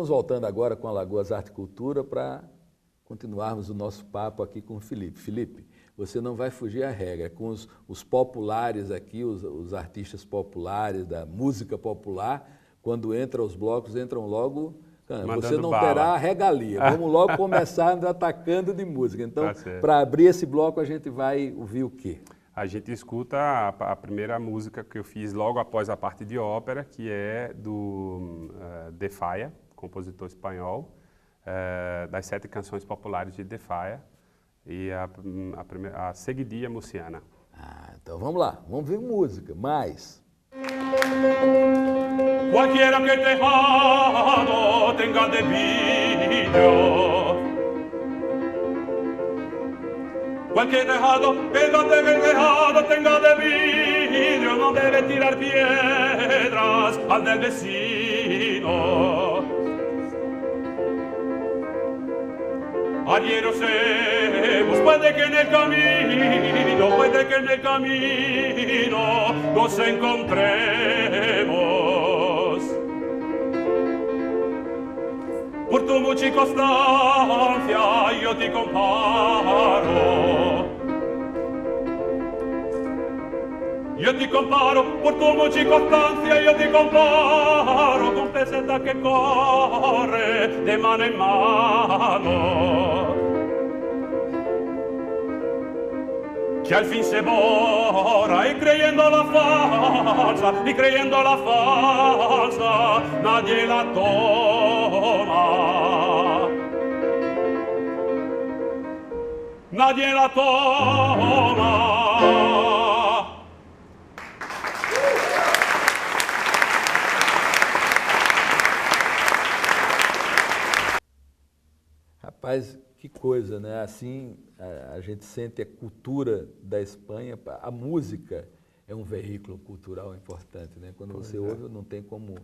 estamos voltando agora com Alagoas Arte e Cultura para continuarmos o nosso papo aqui com o Felipe. Felipe, você não vai fugir à regra, com os populares aqui, os artistas populares da música popular, quando entram os blocos, entram logo, você não terá regalia. Vamos logo começar atacando de música. Então, para abrir esse bloco, a gente vai ouvir o quê? A gente escuta a primeira música que eu fiz logo após a parte de ópera, que é do De Falla, compositor espanhol, das 7 canções populares de De Falla, e a Seguidilla Murciana. Então vamos lá, vamos ver música, mais. Cualquiera que tejado tenga de vidrio, cualquier tejado tenga de vidrio, no debe tirar piedras al del vecino. Arrierosemos, puede que en el camino nos encontremos. Por tu mucha constancia yo te comparo. Yo te comparo, por tu mucha constancia yo te comparo con peseta que corre de mano en mano, que al fin se borra y creyendo la falsa, nadie la toma. Nadie la toma. Rapaz, que coisa, né? Assim, a gente sente a cultura da Espanha, a música é um veículo cultural importante, né? Quando você ouve, não tem como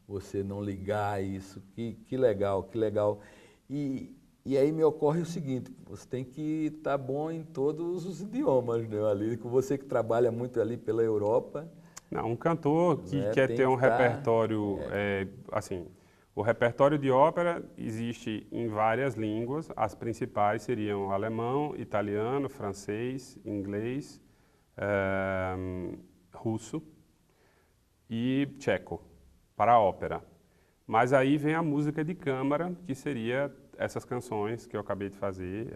você não ligar a isso. Que legal, que legal. E aí me ocorre o seguinte, você tem que estar bom em todos os idiomas, né? Ali, com você que trabalha muito ali pela Europa. Não, um cantor que quer ter um repertório, assim... O repertório de ópera existe em várias línguas, as principais seriam alemão, italiano, francês, inglês, russo e tcheco, para a ópera. Mas aí vem a música de câmara, que seria essas canções que eu acabei de fazer,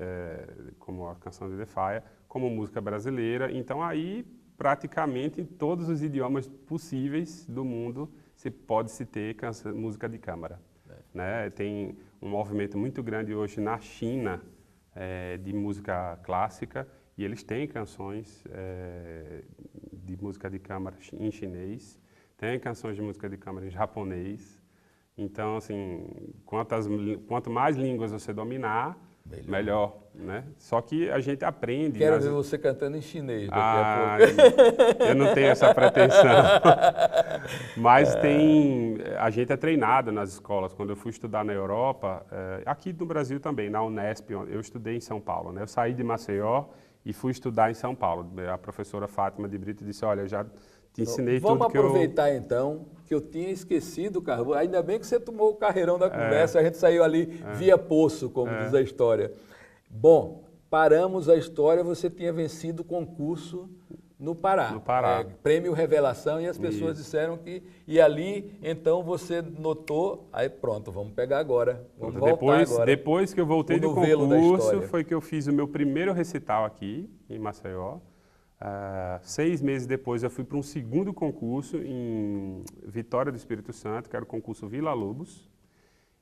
como a canção de De Falla, como música brasileira. Então aí, praticamente, em todos os idiomas possíveis do mundo, pode-se ter música de câmara. Né? Tem um movimento muito grande hoje na China de música clássica, e eles têm canções de música de câmara em chinês, tem canções de música de câmara em japonês. Então, assim, quanto mais línguas você dominar, melhor, né? Só que a gente aprende... Quero ver você cantando em chinês daqui a pouco. Eu não tenho essa pretensão. Mas a gente é treinado nas escolas. Quando eu fui estudar na Europa, aqui no Brasil também, na Unesp, eu estudei em São Paulo, né? Eu saí de Maceió e fui estudar em São Paulo. A professora Fátima de Brito disse, olha, eu já te ensinei tudo que eu... Vamos aproveitar então, que eu tinha esquecido o carro. Ainda bem que você tomou o carreirão da conversa, a gente saiu ali via poço, como diz a história. Bom, paramos a história, você tinha vencido o concurso no Pará. No Pará. Prêmio Revelação, e as pessoas disseram que... E ali, então, você notou, aí pronto, vamos pegar agora, vamos voltar agora. Depois que eu voltei do concurso, foi que eu fiz o meu primeiro recital aqui, em Maceió. 6 meses depois eu fui para um segundo concurso em Vitória do Espírito Santo, que era o concurso Vila Lobos.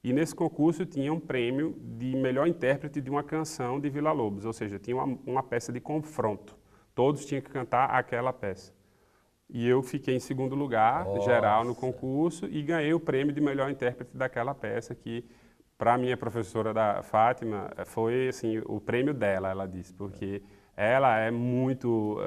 E nesse concurso tinha um prêmio de melhor intérprete de uma canção de Vila Lobos, ou seja, tinha uma peça de confronto. Todos tinham que cantar aquela peça. E eu fiquei em segundo lugar, geral, no concurso, e ganhei o prêmio de melhor intérprete daquela peça, que para a minha professora da Fátima foi assim, o prêmio dela, ela disse, porque ela é muito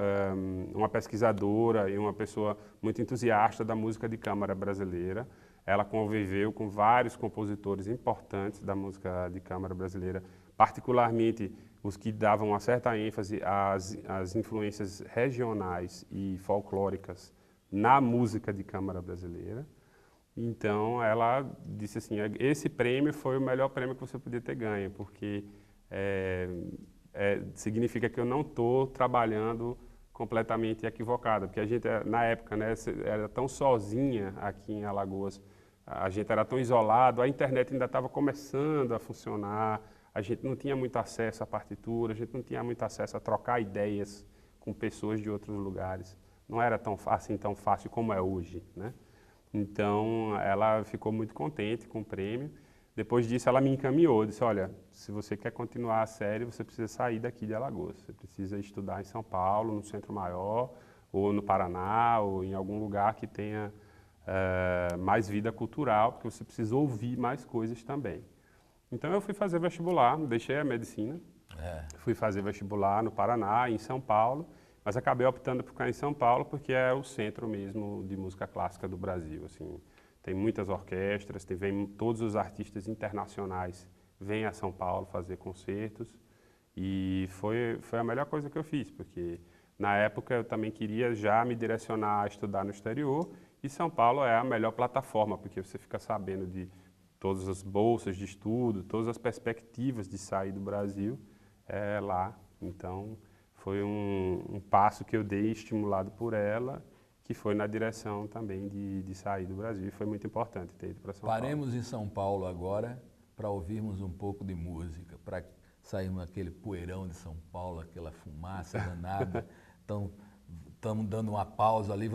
uma pesquisadora e uma pessoa muito entusiasta da música de câmara brasileira. Ela conviveu com vários compositores importantes da música de câmara brasileira, particularmente os que davam uma certa ênfase às influências regionais e folclóricas na música de câmara brasileira. Então, ela disse assim, esse prêmio foi o melhor prêmio que você podia ter ganho, porque significa que eu não estou trabalhando completamente equivocado, porque a gente, na época, né, era tão sozinha aqui em Alagoas, a gente era tão isolado, a internet ainda estava começando a funcionar, a gente não tinha muito acesso à partitura, a gente não tinha muito acesso a trocar ideias com pessoas de outros lugares. Não era tão fácil como é hoje, né? Então, ela ficou muito contente com o prêmio. Depois disso, ela me encaminhou, disse, olha, se você quer continuar a série, você precisa sair daqui de Alagoas. Você precisa estudar em São Paulo, no Centro Maior, ou no Paraná, ou em algum lugar que tenha mais vida cultural, porque você precisa ouvir mais coisas também. Então, eu fui fazer vestibular, deixei a medicina, fui fazer vestibular no Paraná, em São Paulo, mas acabei optando por ficar em São Paulo porque é o centro mesmo de música clássica do Brasil. Assim, tem muitas orquestras, todos os artistas internacionais vêm a São Paulo fazer concertos e foi a melhor coisa que eu fiz, porque na época eu também queria já me direcionar a estudar no exterior e São Paulo é a melhor plataforma, porque você fica sabendo de todas as bolsas de estudo, todas as perspectivas de sair do Brasil lá. Então, foi um passo que eu dei estimulado por ela, que foi na direção também de sair do Brasil. E foi muito importante ter ido para São Paulo. Paremos em São Paulo agora para ouvirmos um pouco de música, para sairmos daquele poeirão de São Paulo, aquela fumaça danada. Então, estamos dando uma pausa ali.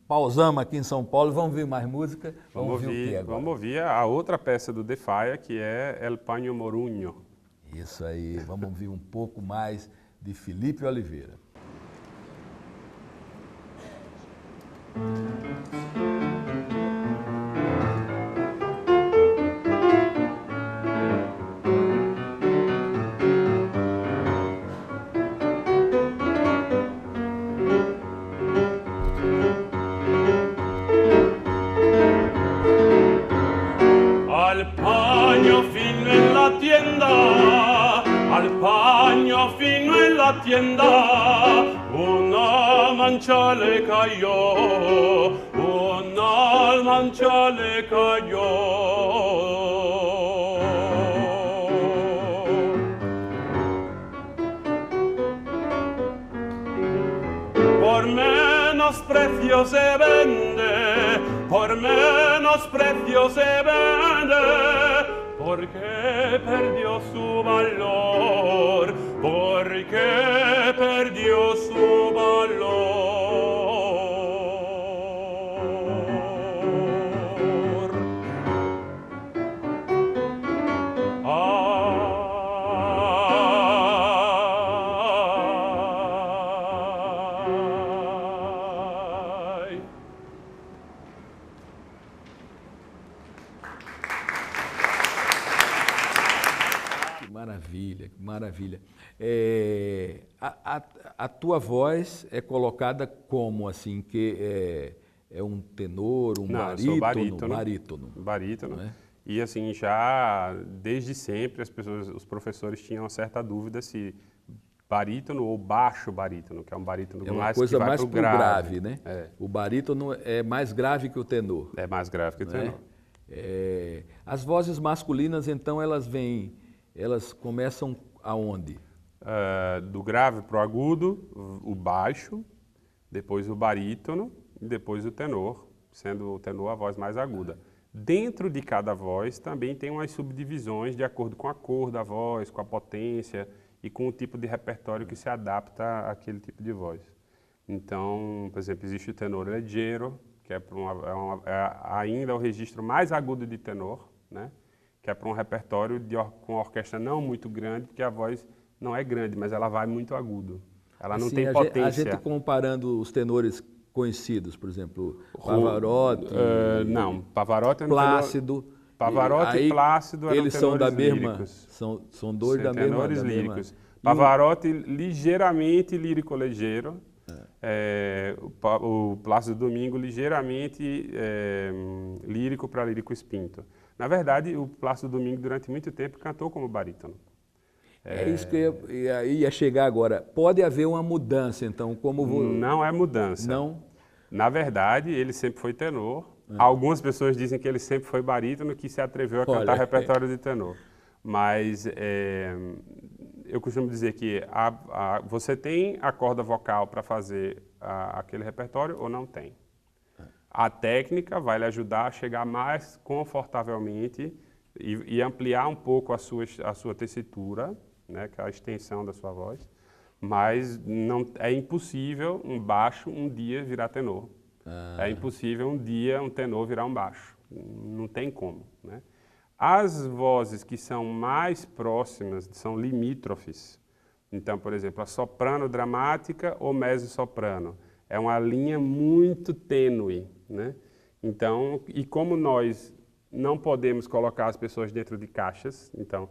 Pausamos aqui em São Paulo e vamos ouvir mais música. Vamos ouvir o quê agora? Vamos ouvir a outra peça do De Falla, que é El Paño Moruño. Isso aí, vamos ouvir um pouco mais de Felipe Oliveira. Al paño fino en la tienda, al paño fino en la tienda, una mancha le cayó, una mancha le cayó. Por menos precio se vende, por menos precio se vende, porque perdió su valor, porque perdió su valor. Ay. Que maravilha, que maravilha. A tua voz é colocada como, assim, que é um tenor, um Não, eu sou barítono. Barítono. Não é? E assim, já desde sempre os professores tinham uma certa dúvida se barítono ou baixo barítono, que é um barítono É uma mais coisa que vai mais pro pro grave, né? É. O barítono é mais grave que o tenor. É mais grave que o Não é? tenor. As vozes masculinas, então, elas começam aonde? Do grave para o agudo, o baixo, depois o barítono e depois o tenor, sendo o tenor a voz mais aguda. Dentro de cada voz também tem umas subdivisões de acordo com a cor da voz, com a potência e com o tipo de repertório que se adapta àquele tipo de voz. Então, por exemplo, existe o tenor leggero, que é ainda o registro mais agudo de tenor, né? Que é para um repertório com orquestra não muito grande, porque a voz não é grande, mas ela vai muito agudo. Ela não Assim, tem potência. A gente comparando os tenores conhecidos, por exemplo, Pavarotti, não, Pavarotti é um Plácido. tenor, Pavarotti e Plácido eram eles são da tenores mesma, líricos. são dois da mesma. Tenores líricos. Pavarotti ligeiramente lírico-ligeiro, o Plácido Domingo ligeiramente lírico para lírico-espinto. Na verdade, o Plácido Domingo durante muito tempo cantou como barítono. É isso que eu ia chegar agora. Pode haver uma mudança, então, como... Não é mudança. Não? Na verdade, ele sempre foi tenor, Algumas pessoas dizem que ele sempre foi barítono, que se atreveu a cantar repertório de tenor. Mas eu costumo dizer que você tem a corda vocal para fazer aquele repertório ou não tem. A técnica vai lhe ajudar a chegar mais confortavelmente e ampliar um pouco a sua tessitura, né, que é a extensão da sua voz, mas não, é impossível um baixo um dia virar tenor. É impossível um dia um tenor virar um baixo. Não tem como, né? As vozes que são mais próximas são limítrofes. Então, por exemplo, a soprano dramática ou mezzo-soprano. É uma linha muito tênue, né? Então, e como nós não podemos colocar as pessoas dentro de caixas, então,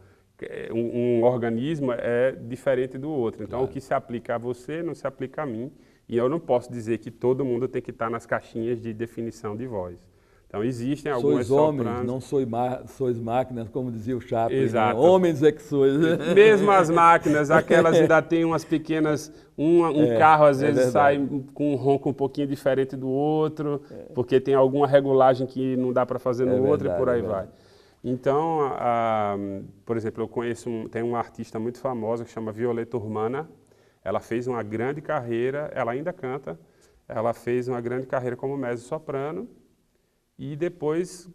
um organismo é diferente do outro. Então, claro, o que se aplica a você não se aplica a mim. E eu não posso dizer que todo mundo tem que estar nas caixinhas de definição de voz. Então, existem algumas sopranos... Sois homens, não sois máquinas, como dizia o Chaplin. Exato. Né? Homens é que sois. Mesmo as máquinas, aquelas ainda têm umas pequenas... Um carro, às vezes, sai com um ronco um pouquinho diferente do outro, porque tem alguma regulagem que não dá para fazer no outro e por aí vai. Então, por exemplo, tem uma artista muito famosa que chama Violeta Urmana. Ela fez uma grande carreira, ela ainda canta, ela fez uma grande carreira como mezzo-soprano, e depois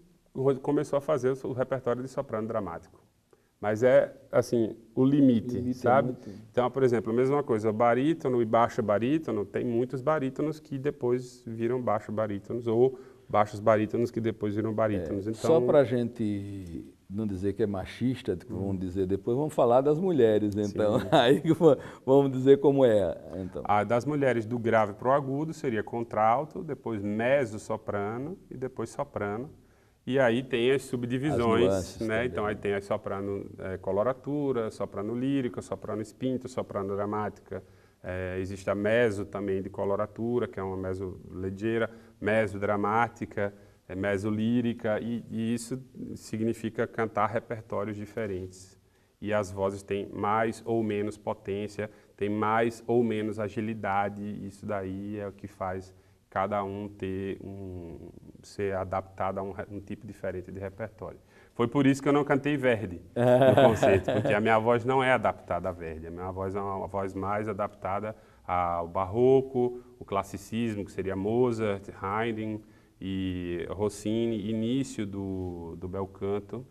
começou a fazer o repertório de soprano dramático. Mas é, assim, o limite, sabe? Então, por exemplo, a mesma coisa, barítono e baixo barítono, tem muitos barítonos que depois viram baixo barítonos, ou baixos barítonos que depois viram barítonos. Então, só para a gente não dizer que é machista, vamos dizer depois, vamos falar das mulheres, então. Aí vamos dizer como é. Então. Das mulheres do grave para o agudo seria contralto, depois mezzo-soprano e depois soprano. E aí tem as subdivisões, né? Então aí tem a soprano coloratura, soprano lírica, soprano espinto, soprano dramática. Existe a mezzo também de coloratura, que é uma mezzo leggera, mezzo dramática, mezzo lírica, e isso significa cantar repertórios diferentes. E as vozes têm mais ou menos potência, têm mais ou menos agilidade, isso daí é o que faz cada um ser adaptado a um tipo diferente de repertório. Foi por isso que eu não cantei Verdi no concerto, porque a minha voz não é adaptada a Verdi, a minha voz é uma voz mais adaptada ao barroco, o classicismo, que seria Mozart, Haydn e Rossini, início do bel canto,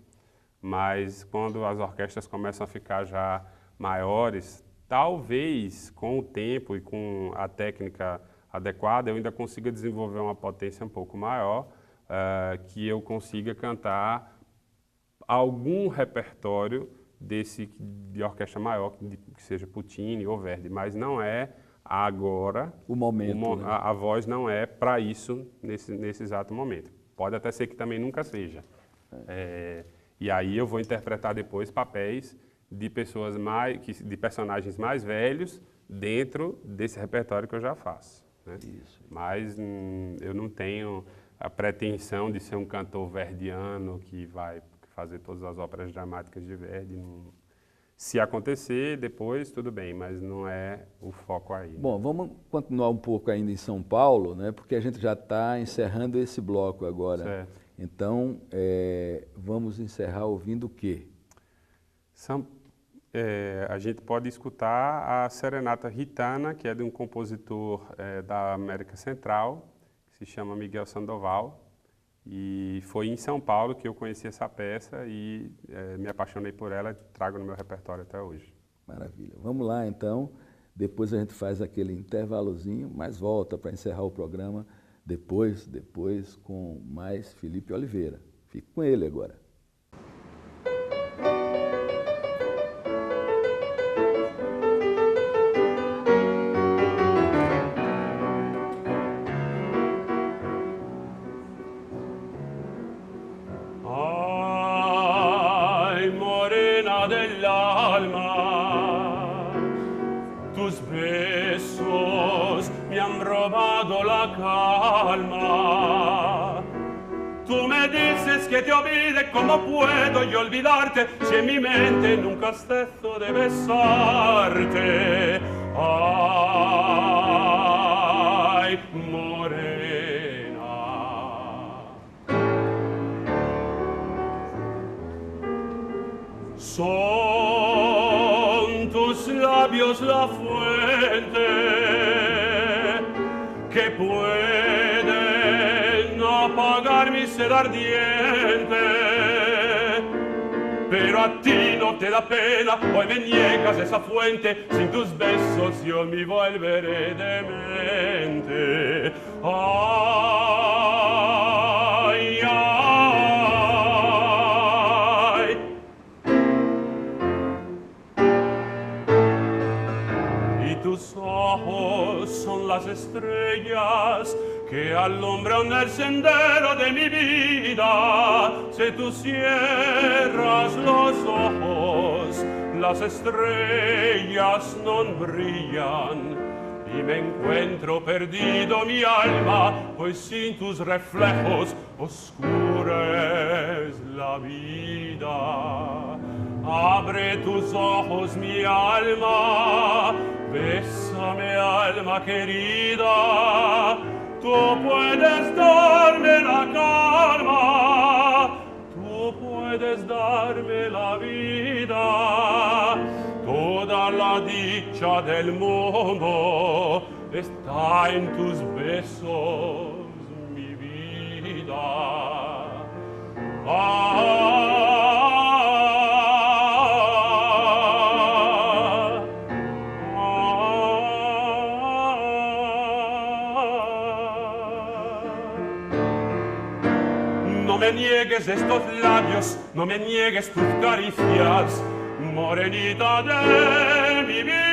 mas quando as orquestras começam a ficar já maiores, talvez com o tempo e com a técnica adequada, eu ainda consiga desenvolver uma potência um pouco maior, que eu consiga cantar algum repertório de orquestra maior, que seja Puccini ou Verdi, mas não é agora o momento. Né? A voz não é para isso nesse exato momento. Pode até ser que também nunca seja. E aí eu vou interpretar depois papéis de de personagens mais velhos dentro desse repertório que eu já faço. Né? Isso. Mas eu não tenho a pretensão de ser um cantor verdiano que vai fazer todas as óperas dramáticas de Verdi. Se acontecer depois, tudo bem, mas não é o foco aí. Né? Bom, vamos continuar um pouco ainda em São Paulo, né? Porque a gente já está encerrando esse bloco agora. Certo. Então, vamos encerrar ouvindo o quê? A gente pode escutar a Serenata Gitana, que é de um compositor da América Central, que se chama Miguel Sandoval. E foi em São Paulo que eu conheci essa peça e me apaixonei por ela e trago no meu repertório até hoje. Maravilha. Vamos lá, então. Depois a gente faz aquele intervalozinho, mas volta para encerrar o programa depois com mais Felipe Oliveira. Fique com ele agora. Que te olvide, ¿cómo puedo yo olvidarte si en mi mente nunca ceso de besarte? Ay, morena, sos la fuente que puede no apagar mi sed ardiente. Pero a ti no te da pena, hoy me niegas esa fuente, sin tus besos yo me volveré demente. Ay, ay. Y tus ojos son las estrellas que alumbran el sendero de mi vida. Si tú cierras los ojos, las estrellas no brillan y me encuentro perdido mi alma, pues sin tus reflejos oscura es la vida. Abre tus ojos, mi alma, bésame, alma querida. Tú puedes darme la calma, tú puedes darme la vida. Toda la dicha del mundo está en tus besos, mi vida. No me niegues estos labios, no me niegues tus caricias, morenita de mi vida.